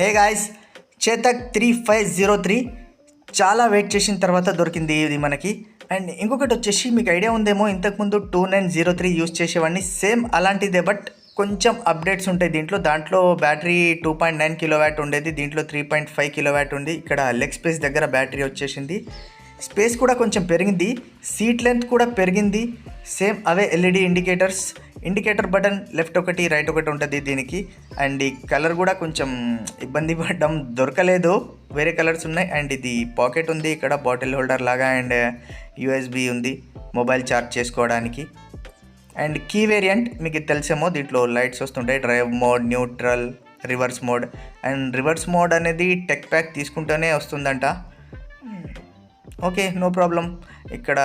Hey guys, Chetak 3503 చాలా wait చేసిన తర్వాత దొరికింది ఇది మనకి. అండ్ ఇంకొకటి వచ్చేసి మీకు ఐడియా ఉందేమో, ఇంతకుముందు 2903 యూస్ చేసేవాడిని, సేమ్ అలాంటిదే. బట్ కొంచెం అప్డేట్స్ ఉంటాయి దాంట్లో బ్యాటరీ 2.9 కిలోవాట్ ఉండేది, దీంట్లో 3.5 కిలోవాట్ ఉంది. ఇక్కడ లెగ్ స్పేస్ దగ్గర బ్యాటరీ వచ్చేసింది, స్పేస్ కూడా కొంచెం పెరిగింది, సీట్ లెంత్ కూడా పెరిగింది. సేమ్ అవే ఎల్ఈడి ఇండికేటర్ బటన్ లెఫ్ట్ ఒకటి రైట్ ఒకటి ఉంటుంది దీనికి. అండ్ ఈ కలర్ కూడా కొంచెం ఇబ్బంది పడ్డం, దొరకలేదు, వేరే కలర్స్ ఉన్నాయి. అండ్ ఇది పాకెట్ ఉంది, ఇక్కడ బాటిల్ హోల్డర్ లాగా. అండ్ యూఎస్బి ఉంది మొబైల్ ఛార్జ్ చేసుకోవడానికి. అండ్ కీ వేరియంట్ మీకు తెలిసేమో, దీంట్లో లైట్స్ వస్తుంటాయి, drive mode, neutral, reverse mode. And reverse mode అనేది టెక్ ప్యాక్ తీసుకుంటూనే వస్తుందంట. Okay, no problem. ఇక్కడ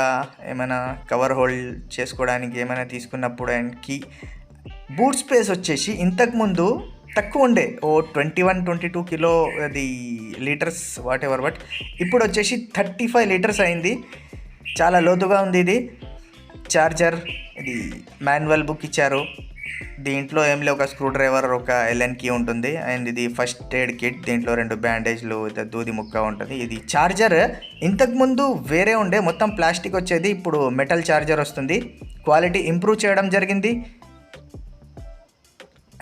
ఏమైనా కవర్ హోల్డ్ చేసుకోవడానికి ఏమైనా తీసుకున్నప్పుడు. అండ్ కీ బూట్ స్పేస్ వచ్చేసి ఇంతకుముందు తక్కువ ఉండే, 21-22 కిలో అది లీటర్స్ వాట్ ఎవర్. బట్ ఇప్పుడు వచ్చేసి 35 లీటర్స్ అయింది, చాలా లోతుగా ఉంది ఇది. చార్జర్, ఇది మాన్యువల్ బుక్ ఇచ్చారు, దీంట్లో ఏం లేవు, ఒక స్క్రూ డ్రైవర్, ఒక ఎల్ఎన్ కీ ఉంటుంది. అండ్ ఇది ఫస్ట్ ఎయిడ్ కిట్, దీంట్లో 2 బ్యాండేజ్లు, దూది ముక్క ఉంటుంది. ఇది ఛార్జర్ ఇంతకుముందు వేరే ఉండే, మొత్తం ప్లాస్టిక్ వచ్చేది, ఇప్పుడు మెటల్ ఛార్జర్ వస్తుంది. క్వాలిటీ ఇంప్రూవ్ చేయడం జరిగింది.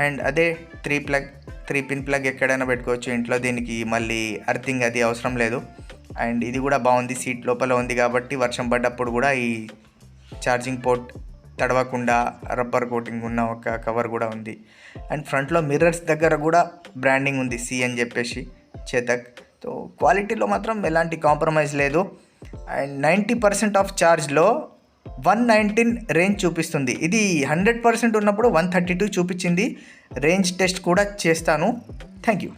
అండ్ అదే 3 పిన్ ప్లగ్ ఎక్కడైనా పెట్టుకోవచ్చు ఇంట్లో, దీనికి మళ్ళీ అర్థింగ్ అది అవసరం లేదు. అండ్ ఇది కూడా బాగుంది, సీట్ లోపల ఉంది కాబట్టి వర్షం పడ్డప్పుడు కూడా ఈ ఛార్జింగ్ పోర్ట్ తడవకుండా రబ్బర్ కోటింగ్ ఉన్న ఒక కవర్ కూడా ఉంది. అండ్ ఫ్రంట్లో మిర్రర్స్ దగ్గర కూడా బ్రాండింగ్ ఉంది, సి అని చెప్పేసి, చేతక్. సో క్వాలిటీలో మాత్రం ఎలాంటి కాంప్రమైజ్ లేదు. అండ్ 90% ఆఫ్ ఛార్జ్లో 119 రేంజ్ చూపిస్తుంది. ఇది 100% ఉన్నప్పుడు 132 చూపించింది. రేంజ్ టెస్ట్ కూడా చేస్తాను. Thank you.